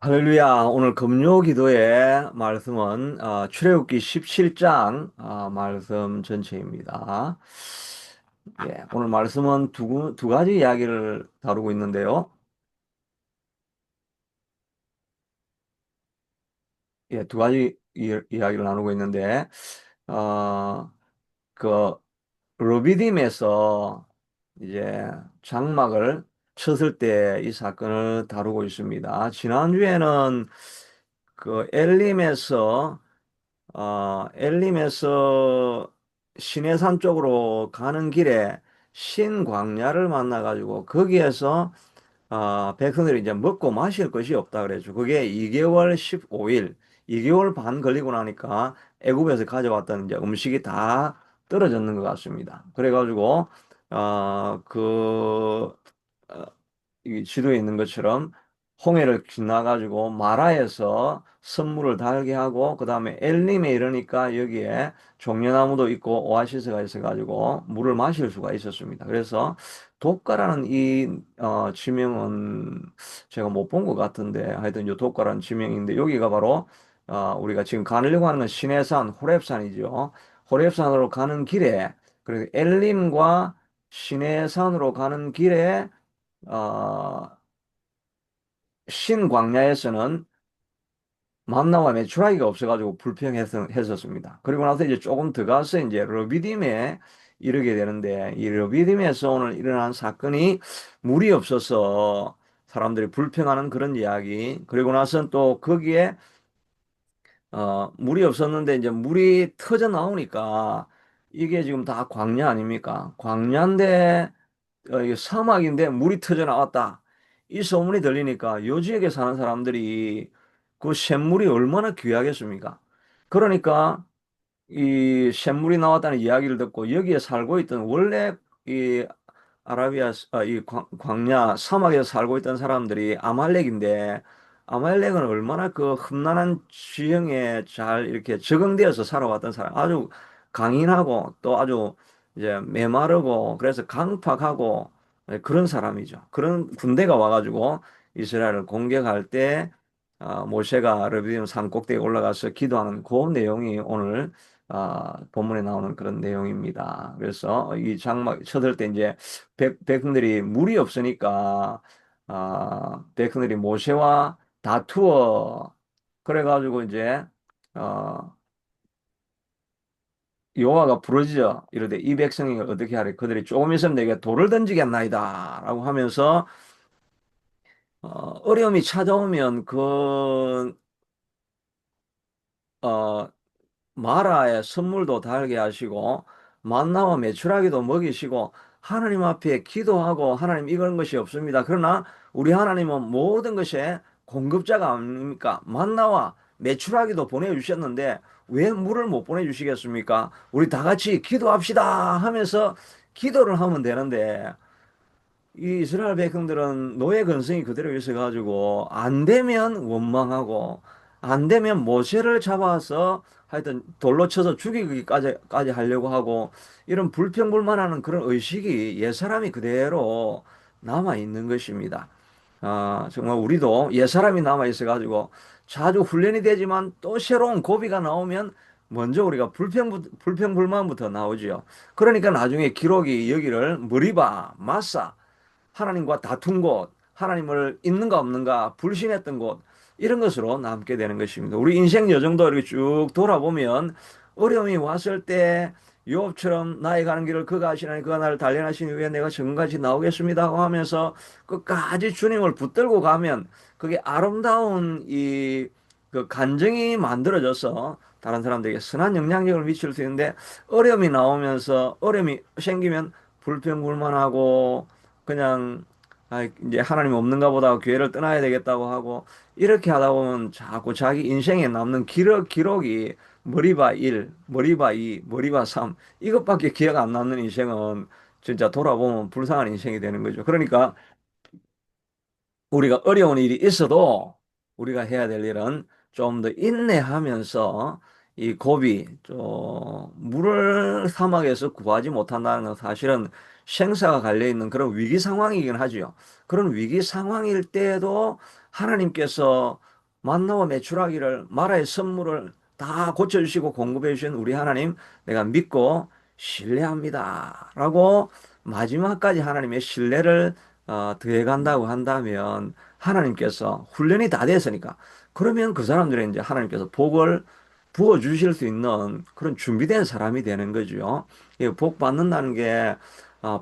할렐루야. 오늘 금요 기도의 말씀은 출애굽기 17장 말씀 전체입니다. 예, 오늘 말씀은 두 가지 이야기를 다루고 있는데요. 예, 두 가지 이야기를 나누고 있는데, 어, 그 르비딤에서 이제 장막을 쳤을 때 이 사건을 다루고 있습니다. 지난주에는 그 엘림에서 시내산 쪽으로 가는 길에 신광야를 만나가지고 거기에서 백성들이 이제 먹고 마실 것이 없다 그랬죠. 그게 2개월 15일, 2개월 반 걸리고 나니까 애굽에서 가져왔던 이제 음식이 다 떨어졌는 것 같습니다. 그래가지고 어, 이 지도에 있는 것처럼 홍해를 지나가지고 마라에서 선물을 달게 하고 그 다음에 엘림에 이르니까 여기에 종려나무도 있고 오아시스가 있어가지고 물을 마실 수가 있었습니다. 그래서 독가라는 이 지명은 제가 못 본 것 같은데 하여튼 이 독가라는 지명인데 여기가 바로 우리가 지금 가려고 하는 건 시내산 호렙산이죠. 호렙산으로 가는 길에 그리고 엘림과 시내산으로 가는 길에 어, 신광야에서는 만나와 메추라기가 없어가지고 불평했었습니다. 그리고 나서 이제 조금 더 가서 이제 르비딤에 이르게 되는데 이 르비딤에서 오늘 일어난 사건이 물이 없어서 사람들이 불평하는 그런 이야기. 그리고 나서 또 거기에 물이 없었는데 이제 물이 터져 나오니까 이게 지금 다 광야 아닙니까? 광야인데 이게 사막인데 물이 터져 나왔다. 이 소문이 들리니까 요 지역에 사는 사람들이 그 샘물이 얼마나 귀하겠습니까? 그러니까 이 샘물이 나왔다는 이야기를 듣고 여기에 살고 있던 원래 이 이 광야 사막에서 살고 있던 사람들이 아말렉인데 아말렉은 얼마나 그 험난한 지형에 잘 이렇게 적응되어서 살아왔던 사람 아주 강인하고 또 아주 이제 메마르고 그래서 강팍하고 그런 사람이죠. 그런 군대가 와가지고 이스라엘을 공격할 때 모세가 르비딤 산 꼭대기에 올라가서 기도하는 그 내용이 오늘 본문에 나오는 그런 내용입니다. 그래서 이 장막 쳐들 때 이제 백성들이 물이 없으니까 백성들이 모세와 다투어 그래가지고 이제 어, 여호와가 부르짖어 이르되 이 백성이 어떻게 하래 그들이 조금 있으면 내게 돌을 던지겠나이다라고 하면서 어려움이 찾아오면 어, 마라에 선물도 달게 하시고 만나와 메추라기도 먹이시고 하나님 앞에 기도하고 하나님 이런 것이 없습니다. 그러나 우리 하나님은 모든 것의 공급자가 아닙니까? 만나와 메추라기도 보내주셨는데 왜 물을 못 보내주시겠습니까? 우리 다 같이 기도합시다 하면서 기도를 하면 되는데 이 이스라엘 백성들은 노예 근성이 그대로 있어가지고 안 되면 원망하고 안 되면 모세를 잡아서 하여튼 돌로 쳐서 죽이기까지 하려고 하고 이런 불평불만하는 그런 의식이 옛사람이 그대로 남아 있는 것입니다. 정말 우리도 옛사람이 남아 있어가지고 자주 훈련이 되지만 또 새로운 고비가 나오면 먼저 우리가 불평불만부터 나오지요. 그러니까 나중에 기록이 여기를 머리바, 마사 하나님과 다툰 곳, 하나님을 있는가 없는가 불신했던 곳, 이런 것으로 남게 되는 것입니다. 우리 인생 여정도 이렇게 쭉 돌아보면 어려움이 왔을 때 요업처럼 나의 가는 길을 그가 하시나니 그가 나를 단련하시니 위해 내가 지금까지 나오겠습니다 하면서 끝까지 주님을 붙들고 가면 그게 아름다운 그 간증이 만들어져서 다른 사람들에게 선한 영향력을 미칠 수 있는데 어려움이 나오면서 어려움이 생기면 불평불만하고 그냥 이제 하나님 없는가 보다 교회를 떠나야 되겠다고 하고 이렇게 하다 보면 자꾸 자기 인생에 남는 기록이 머리바 1, 머리바 2, 머리바 3 이것밖에 기억 안 남는 인생은 진짜 돌아보면 불쌍한 인생이 되는 거죠. 그러니까 우리가 어려운 일이 있어도 우리가 해야 될 일은 좀 더 인내하면서 이 고비, 물을 사막에서 구하지 못한다는 건 사실은 생사가 갈려 있는 그런 위기 상황이긴 하지요. 그런 위기 상황일 때에도 하나님께서 만나와 메추라기를 마라의 선물을 다 고쳐주시고 공급해 주신 우리 하나님 내가 믿고 신뢰합니다. 라고 마지막까지 하나님의 신뢰를 더해간다고 한다면 하나님께서 훈련이 다 됐으니까 그러면 그 사람들은 이제 하나님께서 복을 부어 주실 수 있는 그런 준비된 사람이 되는 거죠. 복 받는다는 게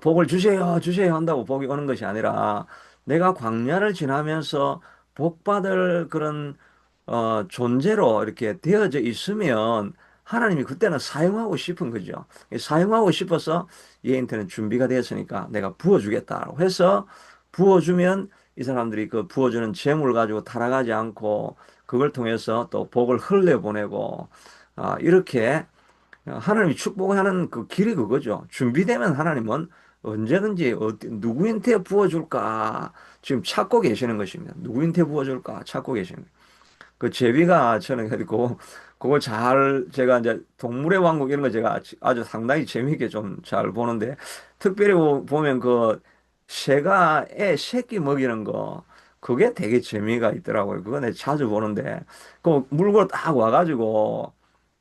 복을 주세요, 주세요 한다고 복이 오는 것이 아니라 내가 광야를 지나면서 복 받을 그런 존재로 이렇게 되어져 있으면 하나님이 그때는 사용하고 싶은 거죠. 사용하고 싶어서 얘한테는 준비가 되었으니까 내가 부어주겠다고 해서 부어주면 이 사람들이 그 부어주는 재물 가지고 타락하지 않고 그걸 통해서 또 복을 흘려보내고 이렇게 하나님이 축복하는 그 길이 그거죠. 준비되면 하나님은 언제든지 누구한테 부어줄까 지금 찾고 계시는 것입니다. 누구한테 부어줄까 찾고 계시는 거예요. 그 제비가 저는 그리고 그걸 잘 제가 이제 동물의 왕국 이런 거 제가 아주 상당히 재미있게 좀 잘 보는데 특별히 보면 그 새가 애 새끼 먹이는 거 그게 되게 재미가 있더라고요. 그거 내가 자주 보는데 그 물고 딱 와가지고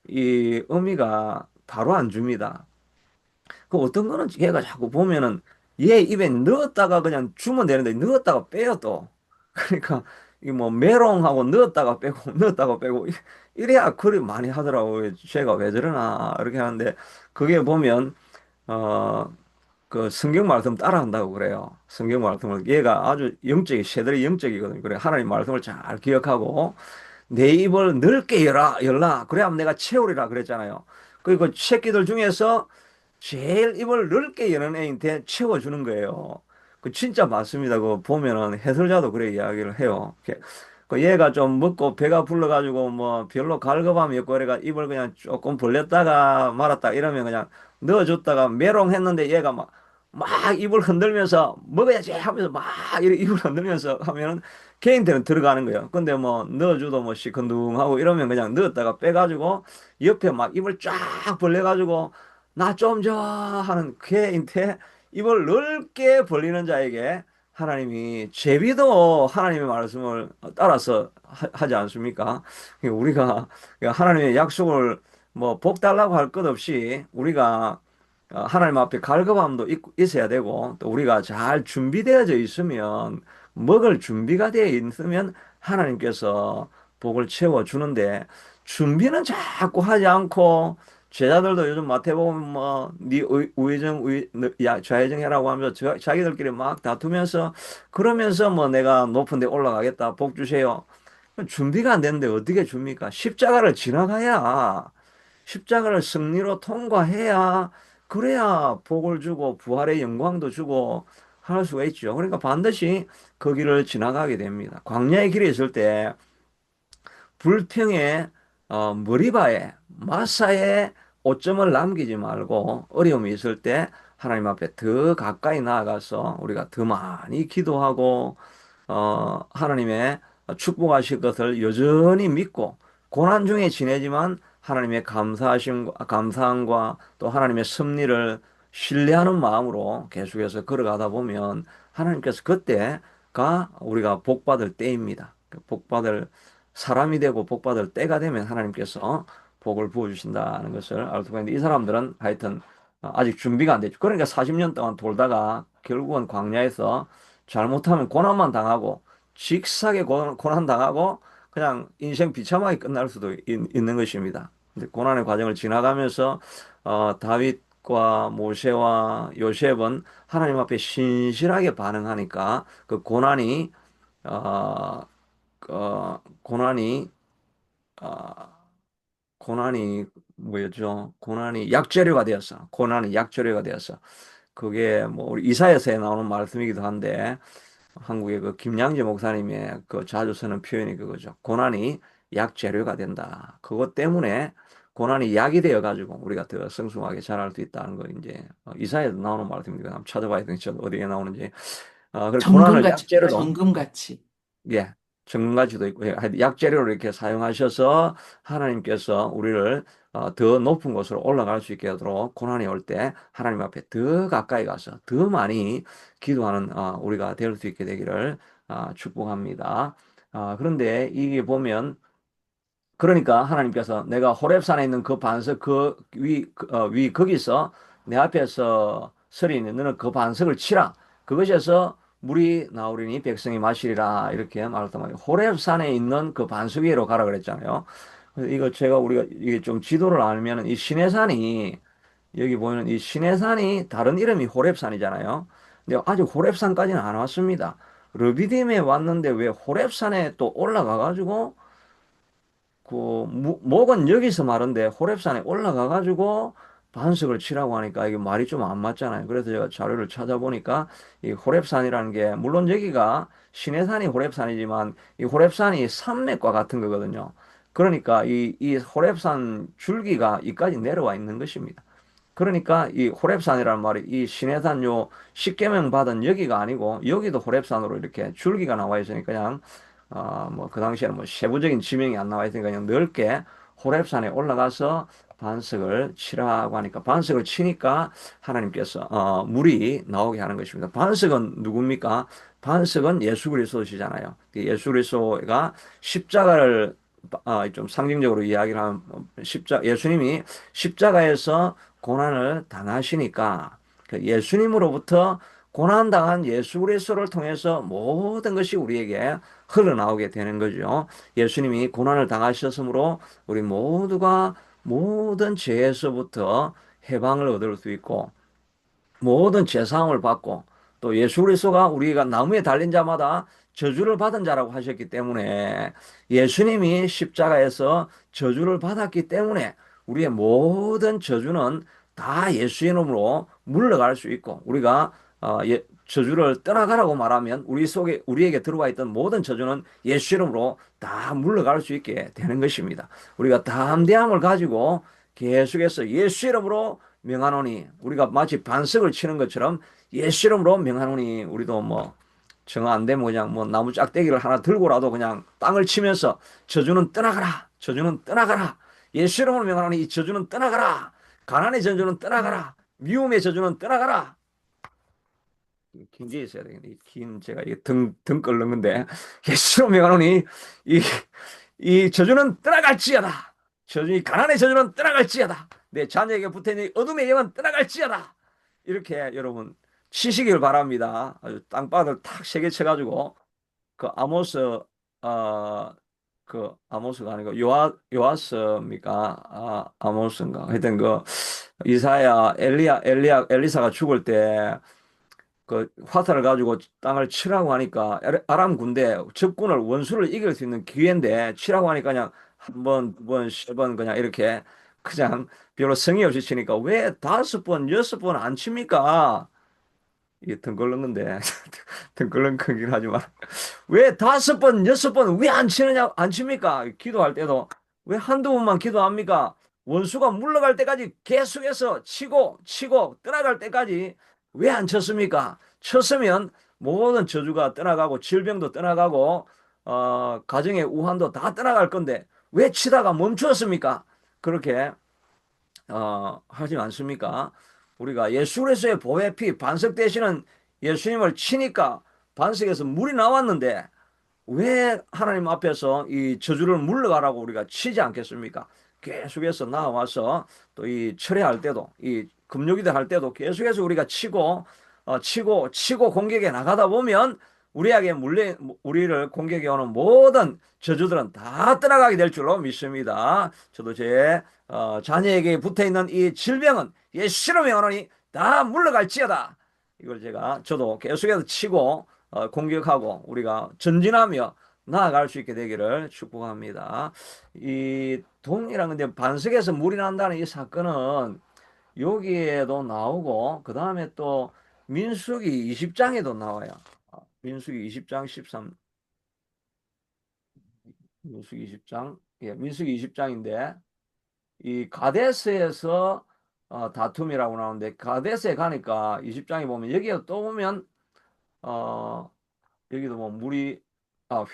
이 어미가 바로 안 줍니다. 그 어떤 거는 얘가 자꾸 보면은 얘 입에 넣었다가 그냥 주면 되는데 넣었다가 빼요 또. 그러니까 이 뭐 메롱하고 넣었다가 빼고 넣었다가 빼고 이래야 그리 많이 하더라고요. 쟤가 왜 저러나 이렇게 하는데 그게 보면 어 그 성경 말씀 따라한다고 그래요. 성경 말씀을 얘가 아주 영적이 새들이 영적이거든요. 그래 하나님 말씀을 잘 기억하고 내 입을 넓게 열라. 그래야 내가 채우리라 그랬잖아요. 그리고 새끼들 중에서 제일 입을 넓게 여는 애한테 채워주는 거예요. 그 진짜 맞습니다. 그 보면은 해설자도 그래 이야기를 해요. 그 얘가 좀 먹고 배가 불러가지고 뭐 별로 갈급함이 없고 그래가 입을 그냥 조금 벌렸다가 말았다 이러면 그냥 넣어줬다가 메롱했는데 얘가 막 입을 흔들면서 먹어야지 하면서 막 이렇게 입을 흔들면서 하면은 개인한테는 들어가는 거예요. 근데 뭐 넣어줘도 뭐 시큰둥하고 이러면 그냥 넣었다가 빼가지고 옆에 막 입을 쫙 벌려가지고 나 좀 줘 하는 걔한테 입을 넓게 벌리는 자에게 하나님이 제비도 하나님의 말씀을 따라서 하지 않습니까? 우리가 하나님의 약속을 뭐 복 달라고 할 것 없이 우리가 하나님 앞에 갈급함도 있어야 되고 또 우리가 잘 준비되어져 있으면 먹을 준비가 되어 있으면 하나님께서 복을 채워 주는데 준비는 자꾸 하지 않고 제자들도 요즘 마태복음 뭐네 우회전 좌회전 해라고 하면서 자기들끼리 막 다투면서 그러면서 뭐 내가 높은 데 올라가겠다 복 주세요. 준비가 안 되는데 어떻게 줍니까? 십자가를 지나가야 십자가를 승리로 통과해야 그래야 복을 주고 부활의 영광도 주고 할 수가 있죠. 그러니까 반드시 그 길을 지나가게 됩니다. 광야의 길에 있을 때 불평에 머리바에 마사에 오점을 남기지 말고 어려움이 있을 때 하나님 앞에 더 가까이 나아가서 우리가 더 많이 기도하고 하나님의 축복하실 것을 여전히 믿고 고난 중에 지내지만 하나님의 감사함과 또 하나님의 섭리를 신뢰하는 마음으로 계속해서 걸어가다 보면 하나님께서 그때가 우리가 복받을 때입니다. 그 복받을 사람이 되고 복받을 때가 되면 하나님께서 복을 부어주신다는 것을 알 수가 있는데 이 사람들은 하여튼 아직 준비가 안 됐죠. 그러니까 40년 동안 돌다가 결국은 광야에서 잘못하면 고난만 당하고 직사게 고난 당하고 그냥 인생 비참하게 끝날 수도 있는 것입니다. 근데 고난의 과정을 지나가면서 다윗과 모세와 요셉은 하나님 앞에 신실하게 반응하니까 그 어, 고난이 어, 고난이 뭐였죠? 고난이 약재료가 되었어. 고난이 약재료가 되었어. 그게 뭐 우리 이사야서에 나오는 말씀이기도 한데 한국의 그 김양재 목사님의 그 자주 쓰는 표현이 그거죠. 고난이 약재료가 된다. 그것 때문에 고난이 약이 되어 가지고 우리가 더 성숙하게 자랄 수 있다는 거 이제 이사야에도 나오는 말씀입니다. 한번 찾아봐야 되겠죠. 어디에 나오는지. 그리고 고난을 정금같이, 약재료로 정금같이. 예, 정가지도 있고, 예, 하여튼 약재료를 이렇게 사용하셔서 하나님께서 우리를 더 높은 곳으로 올라갈 수 있게 하도록 고난이 올 때 하나님 앞에 더 가까이 가서 더 많이 기도하는 우리가 될 수 있게 되기를 축복합니다. 그런데 이게 보면 그러니까 하나님께서 내가 호렙산에 있는 그 반석 위 거기서 내 앞에서 서리니 너는 그 반석을 치라. 그것에서 물이 나오리니 백성이 마시리라. 이렇게 말했단 말이에요. 호렙산에 있는 그 반석 위로 가라 그랬잖아요. 그래서 이거 우리가 이게 좀 지도를 알면 이 시내산이 여기 보이는 이 시내산이 다른 이름이 호렙산이잖아요. 근데 아직 호렙산까지는 안 왔습니다. 르비딤에 왔는데 왜 호렙산에 또 올라가 가지고 그 목은 여기서 마른데 호렙산에 올라가 가지고 반석을 치라고 하니까 이게 말이 좀 안 맞잖아요. 그래서 제가 자료를 찾아보니까 이 호렙산이라는 게 물론 여기가 시내산이 호렙산이지만 이 호렙산이 산맥과 같은 거거든요. 그러니까 이 호렙산 줄기가 이까지 내려와 있는 것입니다. 그러니까 이 호렙산이라는 말이 이 시내산 요 십계명 받은 여기가 아니고 여기도 호렙산으로 이렇게 줄기가 나와 있으니까 그냥 뭐 그 당시에는 뭐 세부적인 지명이 안 나와 있으니까 그냥 넓게 호렙산에 올라가서 반석을 치라고 하니까 반석을 치니까 하나님께서 물이 나오게 하는 것입니다. 반석은 누굽니까? 반석은 예수 그리스도시잖아요. 예수 그리스도가 십자가를 좀 상징적으로 이야기를 하면 예수님이 십자가에서 고난을 당하시니까 그 예수님으로부터 고난당한 예수 그리스도를 통해서 모든 것이 우리에게 흘러나오게 되는 거죠. 예수님이 고난을 당하셨으므로 우리 모두가 모든 죄에서부터 해방을 얻을 수 있고 모든 죄사함을 받고 또 예수 그리스도가 우리가 나무에 달린 자마다 저주를 받은 자라고 하셨기 때문에 예수님이 십자가에서 저주를 받았기 때문에 우리의 모든 저주는 다 예수 이름으로 물러갈 수 있고 우리가 저주를 떠나가라고 말하면 우리 속에 우리에게 들어와 있던 모든 저주는 예수 이름으로 다 물러갈 수 있게 되는 것입니다. 우리가 담대함을 가지고 계속해서 예수 이름으로 명하노니 우리가 마치 반석을 치는 것처럼 예수 이름으로 명하노니 우리도 뭐 정 안 되면 그냥 뭐 나무 짝대기를 하나 들고라도 그냥 땅을 치면서 저주는 떠나가라. 저주는 떠나가라. 예수 이름으로 명하노니 이 저주는 떠나가라. 가난의 저주는 떠나가라. 미움의 저주는 떠나가라. 굉장히 있어야 되겠네. 긴 제가 이게 등 끓는 건데 예수로 명하노니 이, 이 저주는 떠나갈지어다. 이 가난의 저주는 떠나갈지어다. 내 자녀에게 붙어있는 어둠의 영은 떠나갈지어다. 이렇게 여러분 치시길 바랍니다. 아주 땅바닥을 탁 세게 쳐가지고 그 아모스 그 아모스가 아니고 요아스입니까? 아모스인가? 하여튼 그 이사야 엘리사가 죽을 때 그 화살을 가지고 땅을 치라고 하니까 아람 군대 적군을 원수를 이길 수 있는 기회인데 치라고 하니까 그냥 한 번, 두 번, 세 번 그냥 이렇게 그냥 별로 성의 없이 치니까 왜 다섯 번, 여섯 번 안 칩니까? 이게 등 끓는데 등 끓는 크긴 하지만 왜 다섯 번, 여섯 번 왜 안 치느냐, 안 칩니까? 기도할 때도 왜 한두 번만 기도합니까? 원수가 물러갈 때까지 계속해서 치고 떠나갈 때까지 왜 안 쳤습니까? 쳤으면 모든 저주가 떠나가고 질병도 떠나가고 가정의 우환도 다 떠나갈 건데 왜 치다가 멈추었습니까? 그렇게 하지 않습니까? 우리가 예수 그리스도의 보혈 피 반석 되시는 예수님을 치니까 반석에서 물이 나왔는데 왜 하나님 앞에서 이 저주를 물러가라고 우리가 치지 않겠습니까? 계속해서 나와서 또 이 철회할 때도 이 금요기도 할 때도 계속해서 우리가 치고 공격에 나가다 보면 우리를 공격해 오는 모든 저주들은 다 떠나가게 될 줄로 믿습니다. 저도 제 자녀에게 붙어 있는 이 질병은 예수로 명하노니 다 물러갈지어다. 이걸 저도 계속해서 치고 공격하고 우리가 전진하며 나아갈 수 있게 되기를 축복합니다. 이 동이란 근데 반석에서 물이 난다는 이 사건은 여기에도 나오고 그 다음에 또 민수기 20장에도 나와요. 민수기 20장 13 민수기 20장 민수기 20장인데 이 가데스에서 다툼이라고 나오는데 가데스에 가니까 20장에 보면 여기에 또 보면 어 여기도 뭐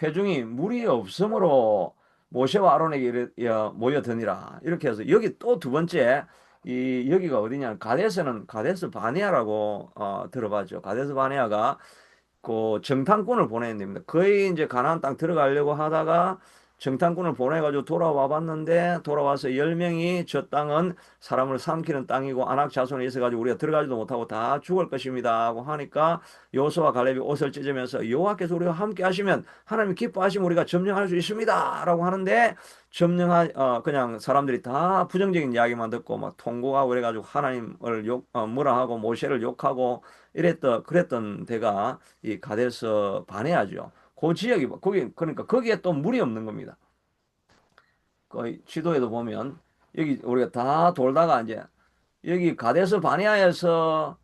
회중이 물이 없으므로 모세와 아론에게 모여드니라 이렇게 해서 여기 또 두 번째 여기가 어디냐 가데스는 가데스 바네아라고 들어봤죠. 가데스 바네아가 그 정탐꾼을 보내야 됩니다. 거의 이제 가나안 땅 들어가려고 하다가 정탐꾼을 보내가지고 돌아와 봤는데 돌아와서 10명이 저 땅은 사람을 삼키는 땅이고 안악 자손이 있어가지고 우리가 들어가지도 못하고 다 죽을 것입니다 하고 하니까 여호수아와 갈렙이 옷을 찢으면서 여호와께서 우리와 함께 하시면 하나님 기뻐하시면 우리가 점령할 수 있습니다 라고 하는데 그냥 사람들이 다 부정적인 이야기만 듣고 막 통곡하고 그래가지고 하나님을 뭐라 하고 모세를 욕하고 그랬던 데가 이 가데스 바네아죠. 그 지역이 거기 그러니까 거기에 또 물이 없는 겁니다. 그 지도에도 보면 여기 우리가 다 돌다가 이제 여기 가데스 바네아에서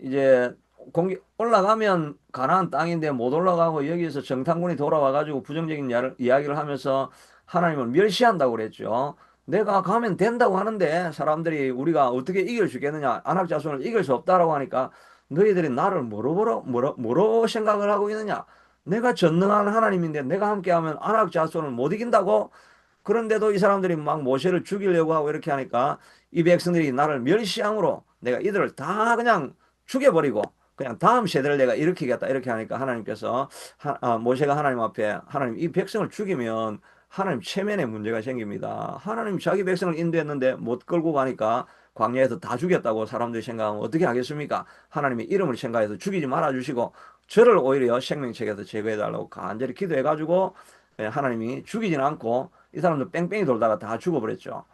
이제 공기 올라가면 가나안 땅인데 못 올라가고 여기서 정탐꾼이 돌아와 가지고 부정적인 이야기를 하면서 하나님을 멸시한다고 그랬죠. 내가 가면 된다고 하는데 사람들이 우리가 어떻게 이길 수 있겠느냐? 안악 자손을 이길 수 없다라고 하니까 너희들이 나를 뭐로 생각을 하고 있느냐? 내가 전능한 하나님인데 내가 함께하면 안악 자손을 못 이긴다고? 그런데도 이 사람들이 막 모세를 죽이려고 하고 이렇게 하니까 이 백성들이 나를 멸시함으로 내가 이들을 다 그냥 죽여버리고 그냥 다음 세대를 내가 일으키겠다 이렇게 하니까 하나님께서 모세가 하나님 앞에 하나님 이 백성을 죽이면 하나님 체면에 문제가 생깁니다. 하나님 자기 백성을 인도했는데 못 끌고 가니까 광야에서 다 죽였다고 사람들이 생각하면 어떻게 하겠습니까? 하나님의 이름을 생각해서 죽이지 말아주시고 저를 오히려 생명책에서 제거해달라고 간절히 기도해가지고 하나님이 죽이지는 않고 이 사람들 뺑뺑이 돌다가 다 죽어버렸죠.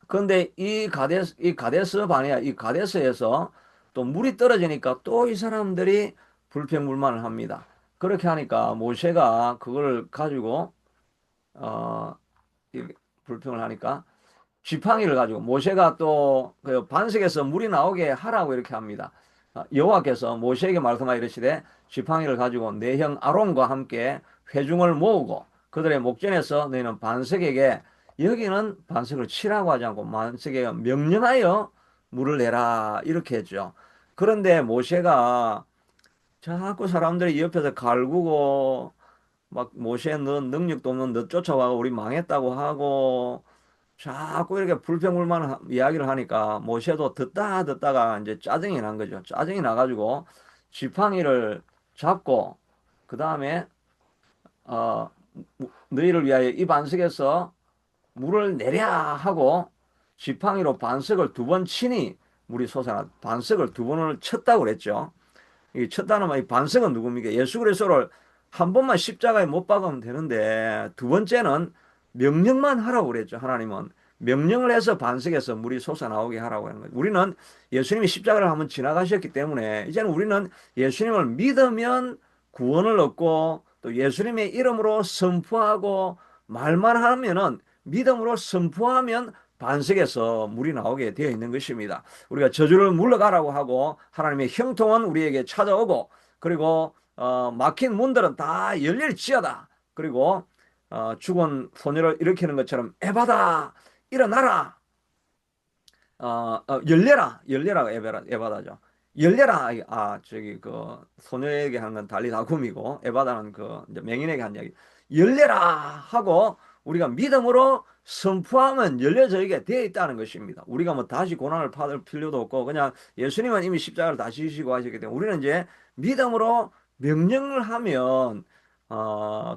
그런데 이 가데스 반이야. 이 가데스에서 또 물이 떨어지니까 또 이 사람들이 불평불만을 합니다. 그렇게 하니까 모세가 그걸 가지고 어, 불평을 하니까 지팡이를 가지고 모세가 또 그 반석에서 물이 나오게 하라고 이렇게 합니다. 여호와께서 모세에게 말씀하여 이르시되 지팡이를 가지고 내 형 아론과 함께 회중을 모으고 그들의 목전에서 너희는 반석에게 여기는 반석을 치라고 하지 않고 반석에게 명령하여 물을 내라 이렇게 했죠. 그런데 모세가 자꾸 사람들이 옆에서 갈구고 막 모세 너 능력도 없는 너 쫓아와고 우리 망했다고 하고 자꾸 이렇게 불평불만 이야기를 하니까 모세도 듣다가 이제 짜증이 난 거죠. 짜증이 나가지고 지팡이를 잡고 그 다음에 어 너희를 위하여 이 반석에서 물을 내랴 하고 지팡이로 반석을 2번 치니 물이 솟아나 반석을 2번을 쳤다고 그랬죠. 이 쳤다는 말, 이 반석은 누굽니까? 예수 그리스도를 한 번만 십자가에 못 박으면 되는데 두 번째는 명령만 하라고 그랬죠. 하나님은 명령을 해서 반석에서 물이 솟아나오게 하라고 하는 거예요. 우리는 예수님이 십자가를 한번 지나가셨기 때문에 이제는 우리는 예수님을 믿으면 구원을 얻고 또 예수님의 이름으로 선포하고 말만 하면은 믿음으로 선포하면 반석에서 물이 나오게 되어 있는 것입니다. 우리가 저주를 물러가라고 하고 하나님의 형통은 우리에게 찾아오고 그리고 막힌 문들은 다 열릴지어다. 그리고 죽은 소녀를 일으키는 것처럼 에바다 일어나라. 열려라 에바다죠. 열려라 저기 그 소녀에게 하는 건 달리 다굼이고 에바다는 그 이제 맹인에게 한 이야기. 열려라 하고 우리가 믿음으로 선포하면 열려져게 되어 있다는 것입니다. 우리가 뭐 다시 고난을 받을 필요도 없고 그냥 예수님은 이미 십자가를 다 지시고 하셨기 때문에 우리는 이제 믿음으로 명령을 하면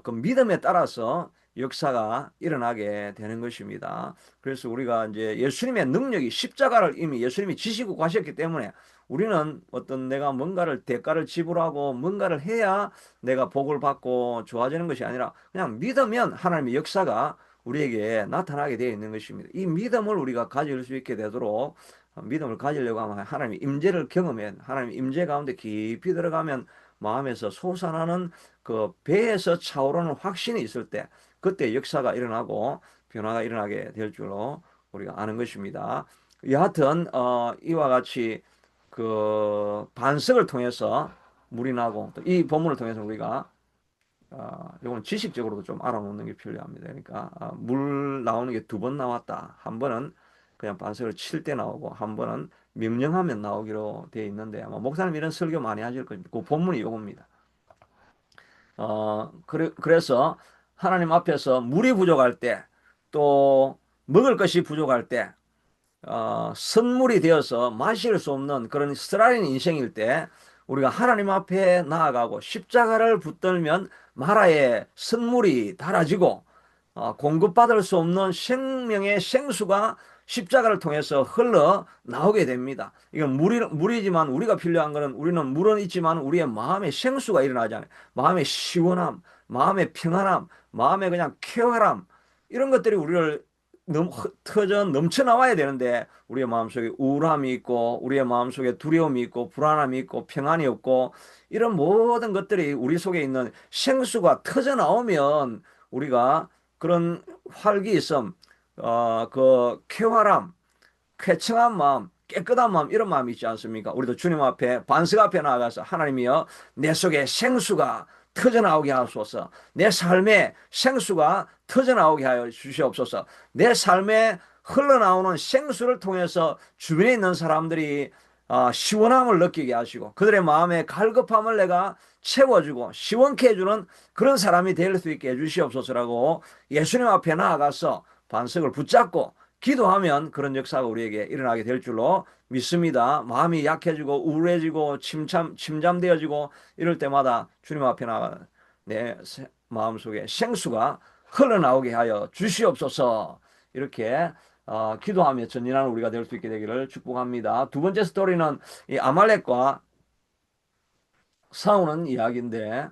그 믿음에 따라서 역사가 일어나게 되는 것입니다. 그래서 우리가 이제 예수님의 능력이 십자가를 이미 예수님이 지시고 가셨기 때문에 우리는 어떤 내가 뭔가를 대가를 지불하고 뭔가를 해야 내가 복을 받고 좋아지는 것이 아니라 그냥 믿으면 하나님의 역사가 우리에게 나타나게 되어 있는 것입니다. 이 믿음을 우리가 가질 수 있게 되도록 믿음을 가지려고 하면 하나님의 임재를 경험해 하나님의 임재 가운데 깊이 들어가면 마음에서 솟아나는 그 배에서 차오르는 확신이 있을 때 그때 역사가 일어나고 변화가 일어나게 될 줄로 우리가 아는 것입니다. 여하튼 이와 같이 그 반석을 통해서 물이 나고 또 이 본문을 통해서 우리가 이거는 지식적으로도 좀 알아놓는 게 필요합니다. 그러니까 물 나오는 게 2번 나왔다. 한 번은 그냥 반석을 칠 때 나오고 한 번은 명령하면 나오기로 되어 있는데 아마 목사님 이런 설교 많이 하실 겁니다. 그 본문이 이겁니다. 그래서 하나님 앞에서 물이 부족할 때, 또 먹을 것이 부족할 때, 선물이 되어서 마실 수 없는 그런 쓰라린 인생일 때, 우리가 하나님 앞에 나아가고 십자가를 붙들면 마라의 선물이 달아지고 공급받을 수 없는 생명의 생수가 십자가를 통해서 흘러 나오게 됩니다. 이건 물이지만 우리가 필요한 것은 우리는 물은 있지만 우리의 마음의 생수가 일어나잖아요. 마음의 시원함, 마음의 평안함, 마음의 그냥 쾌활함 이런 것들이 우리를 터져 넘쳐 나와야 되는데 우리의 마음속에 우울함이 있고 우리의 마음속에 두려움이 있고 불안함이 있고 평안이 없고 이런 모든 것들이 우리 속에 있는 생수가 터져 나오면 우리가 그런 활기있음, 그 쾌활함, 쾌청한 마음, 깨끗한 마음 이런 마음이 있지 않습니까? 우리도 주님 앞에 반석 앞에 나아가서 하나님이여 내 속에 생수가 터져나오게 하소서. 내 삶에 생수가 터져나오게 하여 주시옵소서. 내 삶에 흘러나오는 생수를 통해서 주변에 있는 사람들이 시원함을 느끼게 하시고 그들의 마음의 갈급함을 내가 채워주고 시원케 해주는 그런 사람이 될 수 있게 해주시옵소서라고 예수님 앞에 나아가서 반석을 붙잡고 기도하면 그런 역사가 우리에게 일어나게 될 줄로 믿습니다. 마음이 약해지고 우울해지고 침잠되어지고 이럴 때마다 주님 앞에 나가 내 마음속에 생수가 흘러나오게 하여 주시옵소서. 이렇게 기도하며 전진하는 우리가 될 수 있게 되기를 축복합니다. 두 번째 스토리는 이 아말렉과 싸우는 이야기인데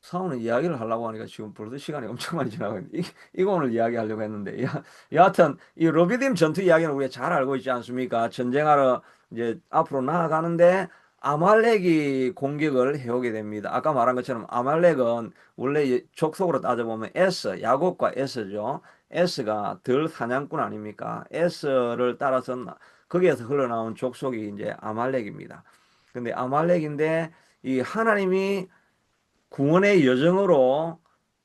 싸우는 이야기를 하려고 하니까 지금 벌써 시간이 엄청 많이 지나고 있는데 이거 오늘 이야기하려고 했는데 여하튼 이 로비딤 전투 이야기는 우리가 잘 알고 있지 않습니까? 전쟁하러 이제 앞으로 나아가는데 아말렉이 공격을 해오게 됩니다. 아까 말한 것처럼 아말렉은 원래 족속으로 따져보면 야곱과 에서죠. 에서가 덜 사냥꾼 아닙니까? 에서를 따라서 거기에서 흘러나온 족속이 이제 아말렉입니다. 근데 아말렉인데 이 하나님이 구원의 여정으로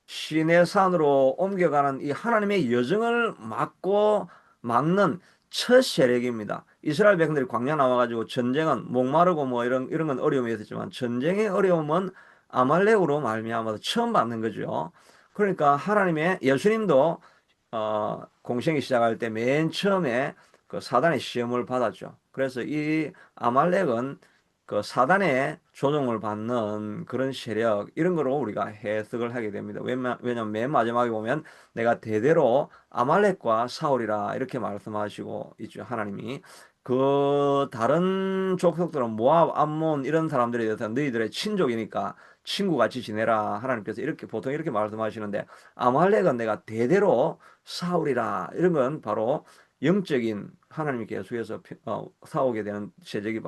시내 산으로 옮겨가는 이 하나님의 여정을 막는 첫 세력입니다. 이스라엘 백성들이 광야 나와가지고 전쟁은 목마르고 뭐 이런 건 어려움이 있었지만 전쟁의 어려움은 아말렉으로 말미암아서 처음 받는 거죠. 그러니까 하나님의 예수님도 공생이 시작할 때 맨 처음에 그 사단의 시험을 받았죠. 그래서 이 아말렉은 그 사단의 조종을 받는 그런 세력 이런 거로 우리가 해석을 하게 됩니다. 왜냐하면 맨 마지막에 보면 내가 대대로 아말렉과 사울이라 이렇게 말씀하시고 있죠. 하나님이 그 다른 족속들은 모압, 암몬 이런 사람들에 대해서 너희들의 친족이니까 친구같이 지내라 하나님께서 이렇게 보통 이렇게 말씀하시는데 아말렉은 내가 대대로 사울이라 이런 건 바로 영적인 하나님이 계속해서 싸우게 되는 세력이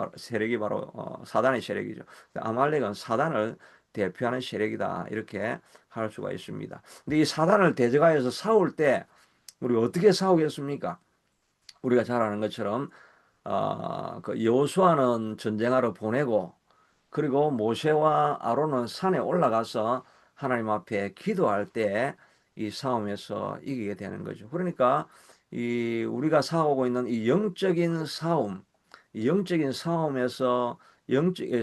바로 사단의 세력이죠. 아말렉은 사단을 대표하는 세력이다 이렇게 할 수가 있습니다. 근데 이 사단을 대적하여서 싸울 때 우리 어떻게 싸우겠습니까? 우리가 잘 아는 것처럼 그 여호수아는 전쟁하러 보내고 그리고 모세와 아론은 산에 올라가서 하나님 앞에 기도할 때 이 싸움에서 이기게 되는 거죠. 그러니까 이 우리가 싸우고 있는 이 영적인 싸움, 이 영적인 싸움에서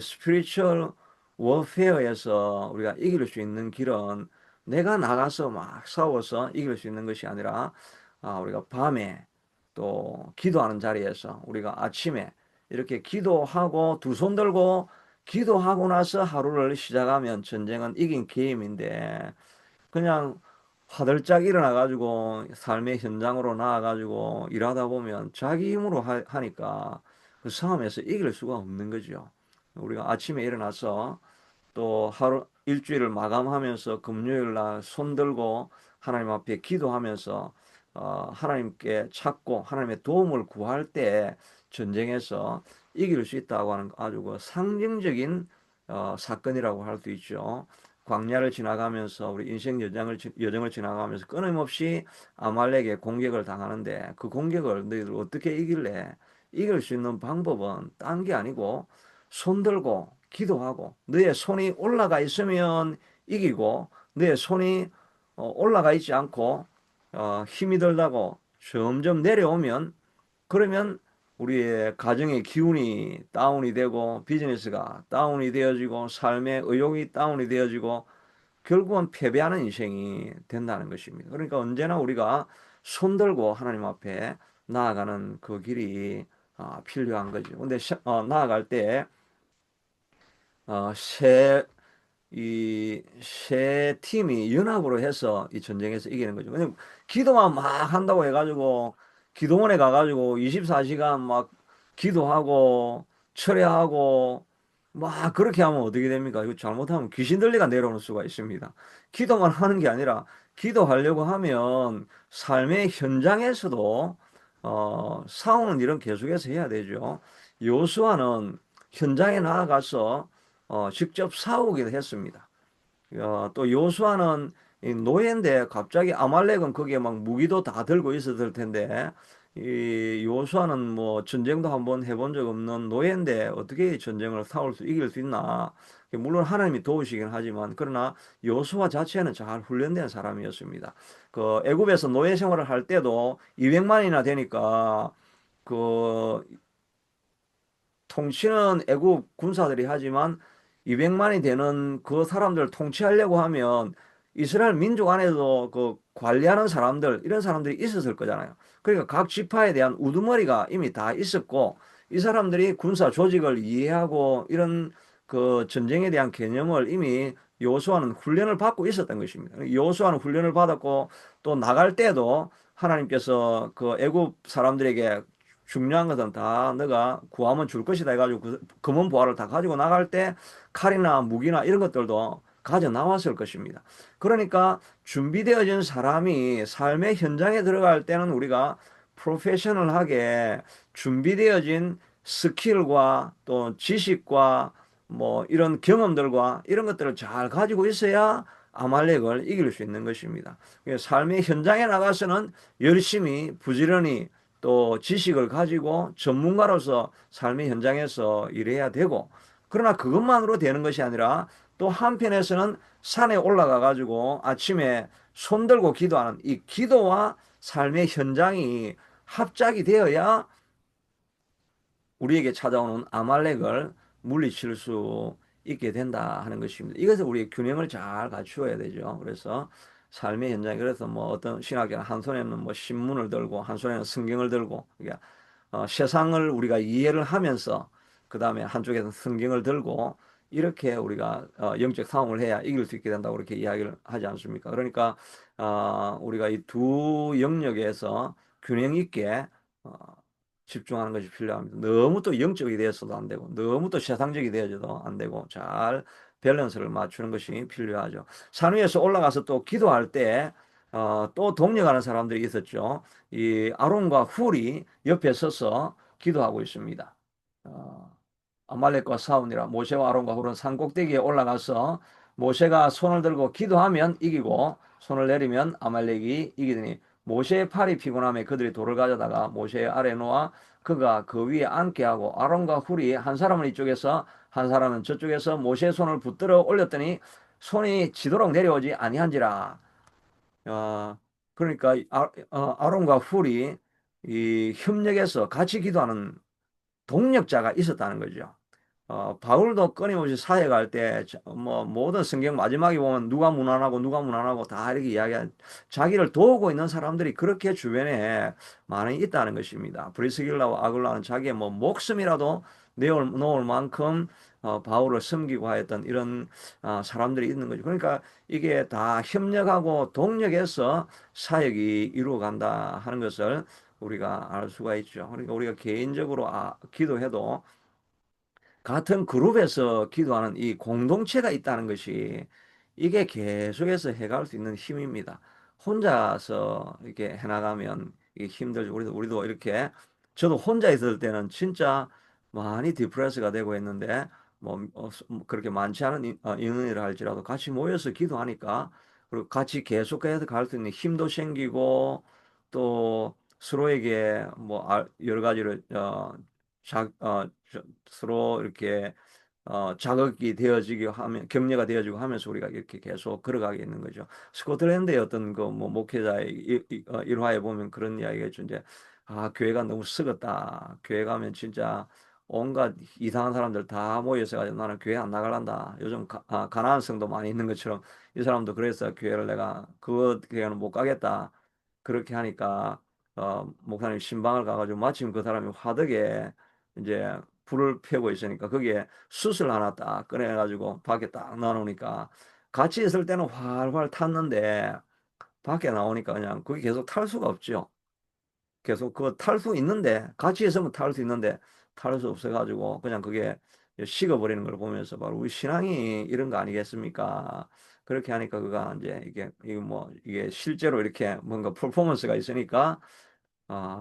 스피리추얼 워페어에서 우리가 이길 수 있는 길은 내가 나가서 막 싸워서 이길 수 있는 것이 아니라 우리가 밤에 또 기도하는 자리에서 우리가 아침에 이렇게 기도하고 두 손 들고 기도하고 나서 하루를 시작하면 전쟁은 이긴 게임인데 그냥 화들짝 일어나가지고 삶의 현장으로 나아가지고 일하다 보면 자기 힘으로 하니까 그 싸움에서 이길 수가 없는 거죠. 우리가 아침에 일어나서 또 하루 일주일을 마감하면서 금요일 날 손 들고 하나님 앞에 기도하면서 하나님께 찾고 하나님의 도움을 구할 때 전쟁에서 이길 수 있다고 하는 아주 그 상징적인 사건이라고 할 수 있죠. 광야를 지나가면서 우리 인생 여정을 지나가면서 끊임없이 아말렉의 공격을 당하는데 그 공격을 너희들 어떻게 이길래? 이길 수 있는 방법은 딴 게 아니고 손 들고 기도하고 너의 손이 올라가 있으면 이기고 너의 손이 올라가 있지 않고 힘이 들다고 점점 내려오면 그러면 우리의 가정의 기운이 다운이 되고 비즈니스가 다운이 되어지고 삶의 의욕이 다운이 되어지고 결국은 패배하는 인생이 된다는 것입니다. 그러니까 언제나 우리가 손 들고 하나님 앞에 나아가는 그 길이 필요한 거죠. 근데 나아갈 때 어, 새 세 팀이 연합으로 해서 이 전쟁에서 이기는 거죠. 왜냐면 기도만 막 한다고 해가지고 기도원에 가가지고 24시간 막 기도하고 철야하고 막 그렇게 하면 어떻게 됩니까? 이거 잘못하면 귀신 들리가 내려오는 수가 있습니다. 기도만 하는 게 아니라 기도하려고 하면 삶의 현장에서도 싸우는 일은 계속해서 해야 되죠. 요수아는 현장에 나아가서 직접 싸우기도 했습니다. 또 요수아는 이 노예인데 갑자기 아말렉은 거기에 막 무기도 다 들고 있었을 텐데 이 요수아는 뭐 전쟁도 한번 해본 적 없는 노예인데 어떻게 전쟁을 싸울 수 이길 수 있나? 물론 하나님이 도우시긴 하지만 그러나 요수아 자체는 잘 훈련된 사람이었습니다. 그 애굽에서 노예 생활을 할 때도 200만이나 되니까 그 통치는 애국 군사들이 하지만 200만이 되는 그 사람들을 통치하려고 하면 이스라엘 민족 안에도 그 관리하는 사람들, 이런 사람들이 있었을 거잖아요. 그러니까 각 지파에 대한 우두머리가 이미 다 있었고, 이 사람들이 군사 조직을 이해하고 이런 그 전쟁에 대한 개념을 이미 여호수아는 훈련을 받고 있었던 것입니다. 여호수아는 훈련을 받았고 또 나갈 때도 하나님께서 그 애굽 사람들에게 중요한 것은 다 너가 구하면 줄 것이다 해가지고 그 검은 보화를 다 가지고 나갈 때 칼이나 무기나 이런 것들도 가져 나왔을 것입니다. 그러니까 준비되어진 사람이 삶의 현장에 들어갈 때는 우리가 프로페셔널하게 준비되어진 스킬과 또 지식과 뭐 이런 경험들과 이런 것들을 잘 가지고 있어야 아말렉을 이길 수 있는 것입니다. 삶의 현장에 나가서는 열심히 부지런히 또 지식을 가지고 전문가로서 삶의 현장에서 일해야 되고, 그러나 그것만으로 되는 것이 아니라 또 한편에서는 산에 올라가 가지고 아침에 손 들고 기도하는 이 기도와 삶의 현장이 합작이 되어야 우리에게 찾아오는 아말렉을 물리칠 수 있게 된다 하는 것입니다. 이것을 우리 균형을 잘 갖추어야 되죠. 그래서 삶의 현장에, 그래서 뭐 어떤 신학자는 한 손에는 뭐 신문을 들고 한 손에는 성경을 들고, 그러니까 세상을 우리가 이해를 하면서 그 다음에 한쪽에서 성경을 들고 이렇게 우리가 영적 싸움을 해야 이길 수 있게 된다고 그렇게 이야기를 하지 않습니까? 그러니까 우리가 이 두 영역에서 균형 있게 집중하는 것이 필요합니다. 너무 또 영적이 되어서도 안 되고 너무 또 세상적이 되어져도 안 되고 잘 밸런스를 맞추는 것이 필요하죠. 산 위에서 올라가서 또 기도할 때 또 동력하는 사람들이 있었죠. 이 아론과 훌이 옆에 서서 기도하고 있습니다. 어, 아말렉과 싸우니라. 모세와 아론과 훌은 산 꼭대기에 올라가서 모세가 손을 들고 기도하면 이기고 손을 내리면 아말렉이 이기더니 모세의 팔이 피곤함에 그들이 돌을 가져다가 모세의 아래 놓아 그가 그 위에 앉게 하고 아론과 훌이 한 사람은 이쪽에서 한 사람은 저쪽에서 모세의 손을 붙들어 올렸더니 손이 지도록 내려오지 아니한지라. 그러니까 아론과 훌이 이 협력해서 같이 기도하는 동력자가 있었다는 거죠. 바울도 끊임없이 사역할 때, 뭐, 모든 성경 마지막에 보면 누가 무난하고 누가 무난하고 다 이렇게 이야기한, 자기를 도우고 있는 사람들이 그렇게 주변에 많이 있다는 것입니다. 브리스길라와 아굴라는 자기의 뭐 목숨이라도 내놓을 만큼 바울을 섬기고 하였던 이런 사람들이 있는 거죠. 그러니까 이게 다 협력하고 동력해서 사역이 이루어간다 하는 것을 우리가 알 수가 있죠. 그러니까 우리가 개인적으로 기도해도 같은 그룹에서 기도하는 이 공동체가 있다는 것이 이게 계속해서 해갈 수 있는 힘입니다. 혼자서 이렇게 해나가면 이게 힘들죠. 우리도 이렇게 저도 혼자 있을 때는 진짜 많이 디프레스가 되고 있는데 그렇게 많지 않은 인원이라 할지라도 같이 모여서 기도하니까 그리고 같이 계속해서 갈 수 있는 힘도 생기고 또 서로에게 뭐 여러 가지를 서로 이렇게 자극이 되어지고 하면 격려가 되어지고 하면서 우리가 이렇게 계속 걸어가게 있는 거죠. 스코틀랜드의 어떤 그 뭐 목회자의 일화에 보면 그런 이야기가 있죠. 이제 교회가 너무 썩었다. 교회 가면 진짜 온갖 이상한 사람들 다 모여서 가지고 나는 교회 안 나가란다. 요즘 가난한 성도 많이 있는 것처럼 이 사람도 그래서 교회를 내가 그 교회는 못 가겠다. 그렇게 하니까 목사님 신방을 가가지고 마침 그 사람이 화덕에 이제 불을 펴고 있으니까 거기에 숯을 하나 딱 꺼내가지고 밖에 딱 놔놓으니까 같이 있을 때는 활활 탔는데 밖에 나오니까 그냥 거기 계속 탈 수가 없죠. 계속 그 탈 수 있는데 같이 있으면 탈 수 있는데 탈 수 없어가지고 그냥 그게 식어버리는 걸 보면서 바로 우리 신앙이 이런 거 아니겠습니까? 그렇게 하니까 그가 이제 이게 뭐 이게 실제로 이렇게 뭔가 퍼포먼스가 있으니까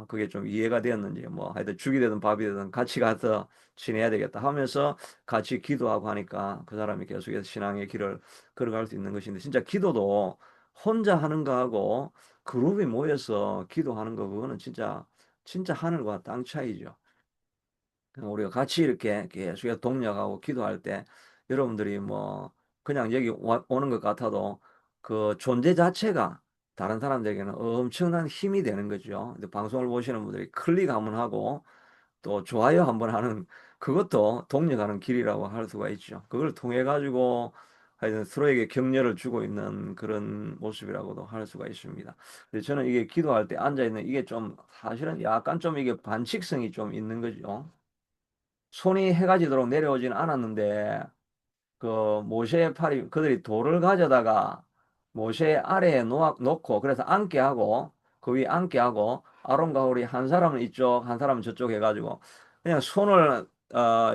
그게 좀 이해가 되었는지, 뭐, 하여튼 죽이 되든 밥이 되든 같이 가서 지내야 되겠다 하면서 같이 기도하고 하니까 그 사람이 계속해서 신앙의 길을 걸어갈 수 있는 것인데, 진짜 기도도 혼자 하는 거하고 그룹이 모여서 기도하는 거, 그거는 진짜 하늘과 땅 차이죠. 우리가 같이 이렇게 계속해서 동력하고 기도할 때 여러분들이 뭐 그냥 여기 오는 것 같아도 그 존재 자체가 다른 사람들에게는 엄청난 힘이 되는 거죠. 근데 방송을 보시는 분들이 클릭 한번 하고 또 좋아요 한번 하는 그것도 동력하는 길이라고 할 수가 있죠. 그걸 통해 가지고 하여튼 서로에게 격려를 주고 있는 그런 모습이라고도 할 수가 있습니다. 근데 저는 이게 기도할 때 앉아 있는 이게 좀 사실은 약간 좀 이게 반칙성이 좀 있는 거죠. 손이 해가 지도록 내려오지는 않았는데 그 모세의 팔이 그들이 돌을 가져다가 모세 아래에 놓고 그래서 앉게 하고 그 위에 앉게 하고 아론과 우리 한 사람은 이쪽 한 사람은 저쪽 해가지고 그냥 손을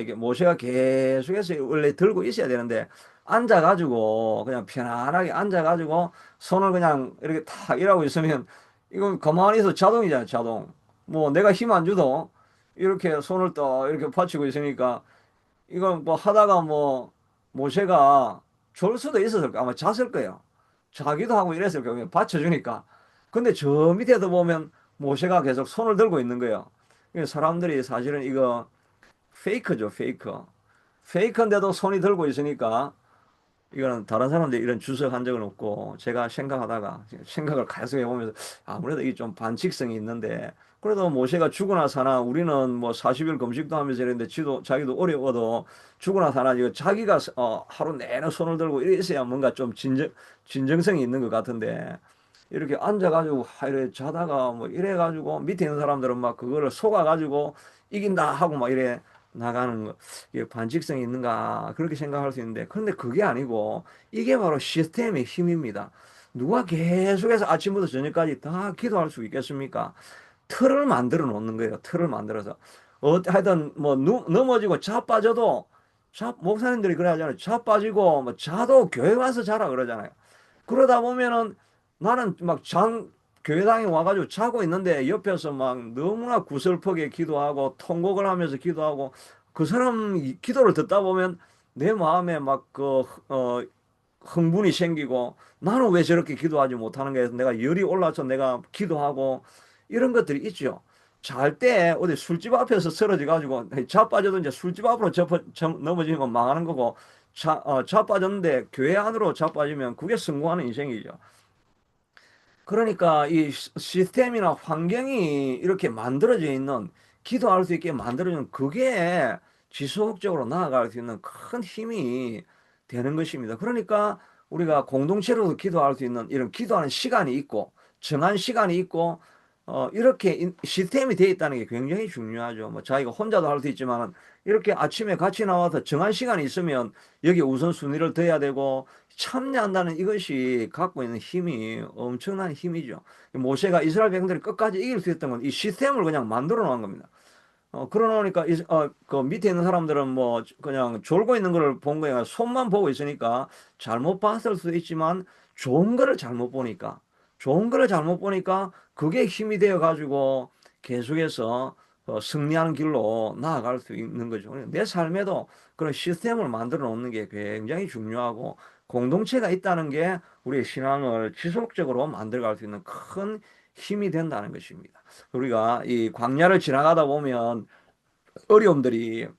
이게 모세가 계속해서 원래 들고 있어야 되는데 앉아가지고 그냥 편안하게 앉아가지고 손을 그냥 이렇게 탁 일하고 있으면 이건 가만히 있어 자동이잖아요 자동. 뭐 내가 힘 안 주도 이렇게 손을 떠 이렇게 받치고 있으니까 이건 뭐 하다가 뭐 모세가 졸 수도 있었을 거야. 아마 잤을 거예요. 자기도 하고 이랬을 거예요. 받쳐주니까. 근데 저 밑에도 보면 모세가 계속 손을 들고 있는 거예요. 사람들이 사실은 이거 페이크죠, 페이크. 페이크인데도 손이 들고 있으니까 이거는 다른 사람들이 이런 주석한 적은 없고 제가 생각하다가 생각을 계속 해보면서 아무래도 이게 좀 반칙성이 있는데 그래도 모세가 죽으나 사나 우리는 뭐 40일 금식도 하면서 이랬는데 자기도 어려워도 죽으나 사나 이거 자기가 하루 내내 손을 들고 이래 있어야 뭔가 좀 진정성이 있는 것 같은데 이렇게 앉아가지고 이래 자다가 뭐 이래가지고 밑에 있는 사람들은 막 그거를 속아가지고 이긴다 하고 막 이래 나가는 거 이게 반직성이 있는가 그렇게 생각할 수 있는데 그런데 그게 아니고 이게 바로 시스템의 힘입니다. 누가 계속해서 아침부터 저녁까지 다 기도할 수 있겠습니까? 틀을 만들어 놓는 거예요. 틀을 만들어서 하여튼 뭐 넘어지고 자빠져도 목사님들이 그래 하잖아요. 자빠지고 뭐 자도 교회 와서 자라 그러잖아요. 그러다 보면은 나는 막 교회당에 와가지고 자고 있는데 옆에서 막 너무나 구슬프게 기도하고 통곡을 하면서 기도하고 그 사람 기도를 듣다 보면 내 마음에 막 흥분이 생기고 나는 왜 저렇게 기도하지 못하는 거야? 내가 열이 올라서 내가 기도하고 이런 것들이 있죠. 잘 때 어디 술집 앞에서 쓰러져 가지고 자빠져도 이제 술집 앞으로 넘어지면 망하는 거고 자빠졌는데 교회 안으로 자빠지면 그게 성공하는 인생이죠. 그러니까 이 시스템이나 환경이 이렇게 만들어져 있는 기도할 수 있게 만들어진 그게 지속적으로 나아갈 수 있는 큰 힘이 되는 것입니다. 그러니까 우리가 공동체로도 기도할 수 있는 이런 기도하는 시간이 있고 정한 시간이 있고 이렇게 시스템이 되어 있다는 게 굉장히 중요하죠. 뭐 자기가 혼자도 할 수 있지만 이렇게 아침에 같이 나와서 정한 시간이 있으면 여기 우선순위를 둬야 되고 참여한다는 이것이 갖고 있는 힘이 엄청난 힘이죠. 모세가 이스라엘 백성들이 끝까지 이길 수 있었던 건 이 시스템을 그냥 만들어 놓은 겁니다. 그러놓으니까 그 밑에 있는 사람들은 뭐 그냥 졸고 있는 걸 본 거야. 손만 보고 있으니까 잘못 봤을 수도 있지만 좋은 거를 잘못 보니까 그게 힘이 되어 가지고 계속해서 승리하는 길로 나아갈 수 있는 거죠. 내 삶에도 그런 시스템을 만들어 놓는 게 굉장히 중요하고 공동체가 있다는 게 우리의 신앙을 지속적으로 만들어 갈 수 있는 큰 힘이 된다는 것입니다. 우리가 이 광야를 지나가다 보면 어려움들이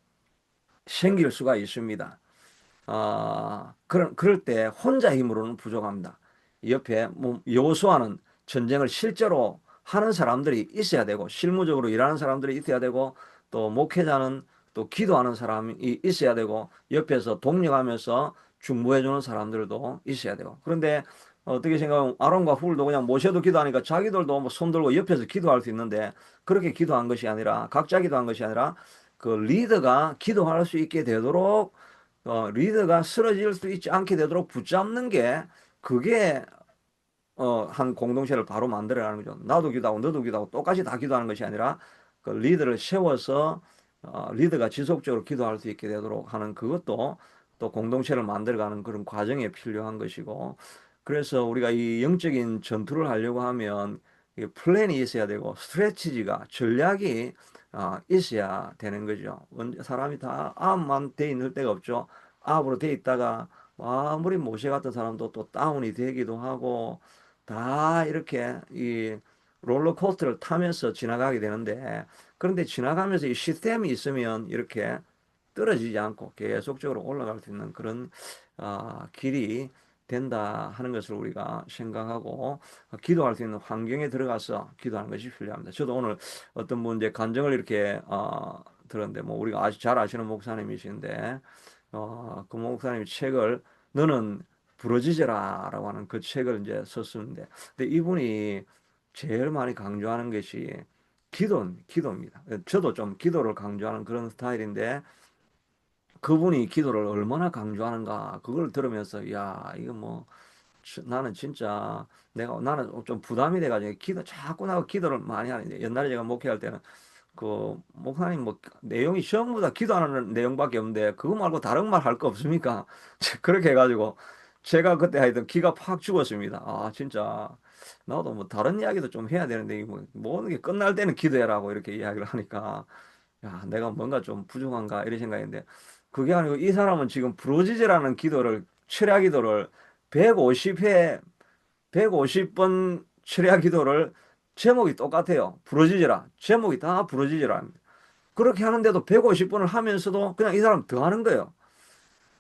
생길 수가 있습니다. 그럴 때 혼자 힘으로는 부족합니다. 옆에 뭐 여호수아는 전쟁을 실제로 하는 사람들이 있어야 되고 실무적으로 일하는 사람들이 있어야 되고 또 목회자는 또 기도하는 사람이 있어야 되고 옆에서 독려하면서 중보해 주는 사람들도 있어야 되고 그런데 어떻게 생각하면 아론과 훌도 그냥 모세도 기도하니까 자기들도 뭐 손 들고 옆에서 기도할 수 있는데 그렇게 기도한 것이 아니라 각자 기도한 것이 아니라 그 리더가 기도할 수 있게 되도록 리더가 쓰러질 수 있지 않게 되도록 붙잡는 게 그게 한 공동체를 바로 만들어가는 거죠. 나도 기도하고 너도 기도하고 똑같이 다 기도하는 것이 아니라 그 리더를 세워서 리더가 지속적으로 기도할 수 있게 되도록 하는 그것도 또 공동체를 만들어가는 그런 과정에 필요한 것이고 그래서 우리가 이 영적인 전투를 하려고 하면 이 플랜이 있어야 되고 스트레티지가 전략이 있어야 되는 거죠. 사람이 다 암만 돼 있는 때가 없죠. 암으로 돼 있다가 아무리 모세 같은 사람도 또 다운이 되기도 하고 다 이렇게 이 롤러코스터를 타면서 지나가게 되는데 그런데 지나가면서 이 시스템이 있으면 이렇게 떨어지지 않고 계속적으로 올라갈 수 있는 그런 길이 된다 하는 것을 우리가 생각하고 기도할 수 있는 환경에 들어가서 기도하는 것이 필요합니다. 저도 오늘 어떤 분 이제 간증을 이렇게 들었는데 뭐 우리가 아주 잘 아시는 목사님이신데 그 목사님이 책을 너는 부러지져라라고 하는 그 책을 이제 썼었는데 근데 이분이 제일 많이 강조하는 것이 기도입니다. 저도 좀 기도를 강조하는 그런 스타일인데 그분이 기도를 얼마나 강조하는가 그걸 들으면서 야 이거 뭐 나는 진짜 나는 좀 부담이 돼가지고 자꾸 나가 기도를 많이 하는데 옛날에 제가 목회할 때는 그 목사님 뭐 내용이 전부 다 기도하는 내용밖에 없는데 그거 말고 다른 말 할 거 없습니까? 그렇게 해가지고 제가 그때 하여튼 기가 팍 죽었습니다. 아 진짜 나도 뭐 다른 이야기도 좀 해야 되는데 이거 뭐 모든 게 끝날 때는 기도해라고 이렇게 이야기를 하니까 야 내가 뭔가 좀 부족한가 이런 생각인데 그게 아니고 이 사람은 지금 부르짖으라는 기도를 철야 기도를 150회 150번 철야 기도를 제목이 똑같아요. 부르짖으라. 제목이 다 부르짖으라. 그렇게 하는데도 150번을 하면서도 그냥 이 사람 더 하는 거예요.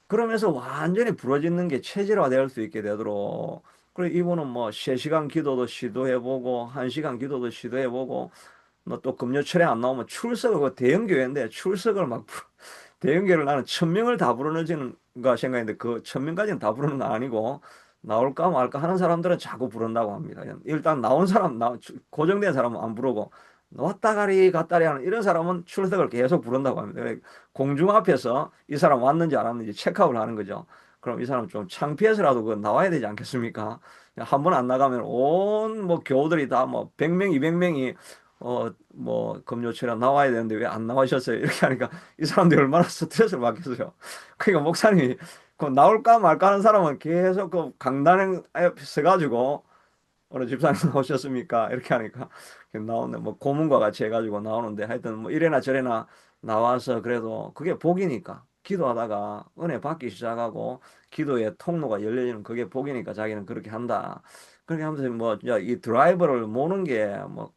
그러면서 완전히 부러지는 게 체질화될 수 있게 되도록. 그리고 이분은 뭐 3시간 기도도 시도해보고 1시간 기도도 시도해보고 뭐 또 금요 철에 안 나오면 출석을 그 대형 교회인데 출석을 막 대형 교회를 나는 1,000명을 다 부르는가 생각했는데 그 1,000명까지는 다 부르는 건 아니고 나올까 말까 하는 사람들은 자꾸 부른다고 합니다. 일단 나온 사람 고정된 사람은 안 부르고 왔다 가리 갔다리 하는 이런 사람은 출석을 계속 부른다고 합니다. 공중 앞에서 이 사람 왔는지 안 왔는지 체크아웃을 하는 거죠. 그럼 이 사람 좀 창피해서라도 그 나와야 되지 않겠습니까? 한 번 안 나가면 온 뭐 교우들이 다 뭐 100명, 200명이 뭐 금요철에 나와야 되는데 왜 안 나와셨어요? 이렇게 하니까 이 사람들이 얼마나 스트레스를 받겠어요. 그러니까 목사님이 그 나올까 말까 하는 사람은 계속 그 강단에 서가지고 오늘 집사님 나오셨습니까? 이렇게 하니까 나오는데 뭐 고문과 같이 해가지고 나오는데 하여튼 뭐 이래나 저래나 나와서 그래도 그게 복이니까 기도하다가 은혜 받기 시작하고 기도의 통로가 열려지는 그게 복이니까 자기는 그렇게 한다. 그렇게 하면서 뭐 이 드라이버를 모는 게뭐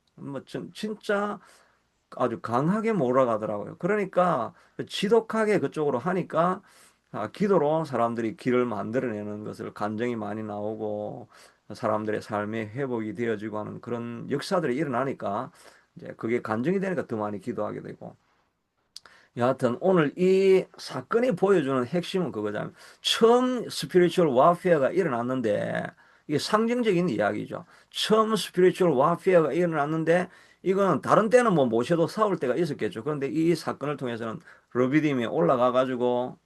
진짜 아주 강하게 몰아가더라고요. 그러니까 지독하게 그쪽으로 하니까 기도로 사람들이 길을 만들어내는 것을 간증이 많이 나오고 사람들의 삶의 회복이 되어지고 하는 그런 역사들이 일어나니까 이제 그게 간증이 되니까 더 많이 기도하게 되고 여하튼 오늘 이 사건이 보여주는 핵심은 그거잖아요. 처음 스피리추얼 와페어가 일어났는데 이게 상징적인 이야기죠. 처음 스피리추얼 와페어가 일어났는데 이거는 다른 때는 뭐 모셔도 싸울 때가 있었겠죠. 그런데 이 사건을 통해서는 르비딤이 올라가 가지고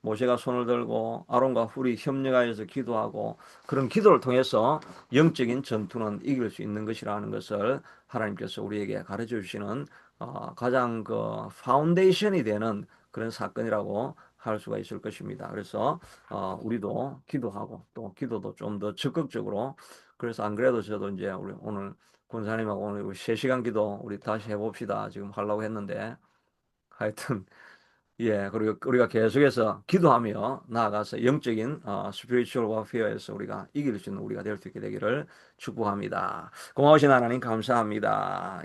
모세가 손을 들고 아론과 훌이 협력하여서 기도하고 그런 기도를 통해서 영적인 전투는 이길 수 있는 것이라는 것을 하나님께서 우리에게 가르쳐 주시는 가장 그 파운데이션이 되는 그런 사건이라고 할 수가 있을 것입니다. 그래서 우리도 기도하고 또 기도도 좀 더 적극적으로 그래서 안 그래도 저도 이제 우리 오늘 권사님하고 오늘 우리 3시간 기도 우리 다시 해봅시다 지금 하려고 했는데 하여튼 예, 그리고 우리가 계속해서 기도하며 나아가서 영적인 스피리추얼 워페어에서 우리가 이길 수 있는 우리가 될 수 있게 되기를 축복합니다. 고마우신 하나님 감사합니다.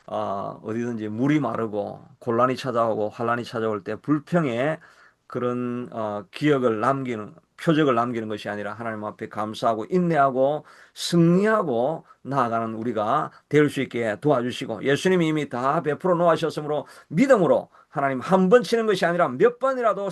어디든지 물이 마르고 곤란이 찾아오고 환란이 찾아올 때 불평의 그런 기억을 남기는 표적을 남기는 것이 아니라 하나님 앞에 감사하고 인내하고 승리하고 나아가는 우리가 될 수 있게 도와주시고 예수님이 이미 다 베풀어 놓으셨으므로 믿음으로 하나님 한 번 치는 것이 아니라 몇 번이라도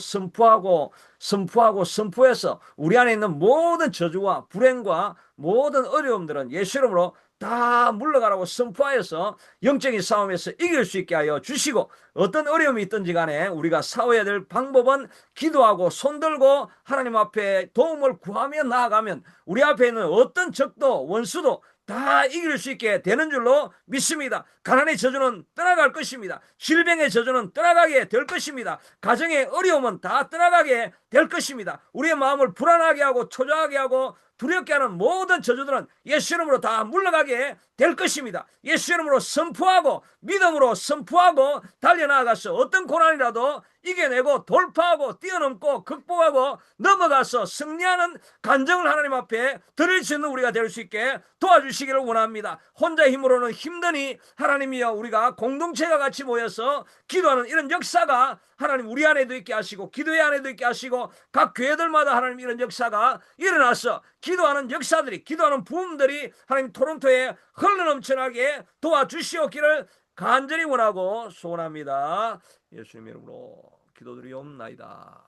선포해서 우리 안에 있는 모든 저주와 불행과 모든 어려움들은 예수 이름으로 다 물러가라고 선포하여서 영적인 싸움에서 이길 수 있게 하여 주시고, 어떤 어려움이 있든지 간에 우리가 싸워야 될 방법은 기도하고 손들고 하나님 앞에 도움을 구하며 나아가면 우리 앞에 있는 어떤 적도 원수도 다 이길 수 있게 되는 줄로 믿습니다. 가난의 저주는 떠나갈 것입니다. 질병의 저주는 떠나가게 될 것입니다. 가정의 어려움은 다 떠나가게 될 것입니다. 우리의 마음을 불안하게 하고 초조하게 하고 두렵게 하는 모든 저주들은 예수 이름으로 다 물러가게 될 것입니다. 예수 이름으로 선포하고 믿음으로 선포하고 달려나가서 어떤 고난이라도 이겨내고 돌파하고 뛰어넘고 극복하고 넘어가서 승리하는 간증을 하나님 앞에 드릴 수 있는 우리가 될 수 있게 도와주시기를 원합니다. 혼자 힘으로는 힘드니 하나님이여, 우리가 공동체가 같이 모여서 기도하는 이런 역사가 하나님 우리 안에도 있게 하시고 기도회 안에도 있게 하시고 각 교회들마다 하나님 이런 역사가 일어나서 기도하는 역사들이, 기도하는 부흥들이 하나님 토론토에 흘러넘쳐나게 도와주시옵기를 간절히 원하고 소원합니다. 예수님 이름으로 기도드리옵나이다.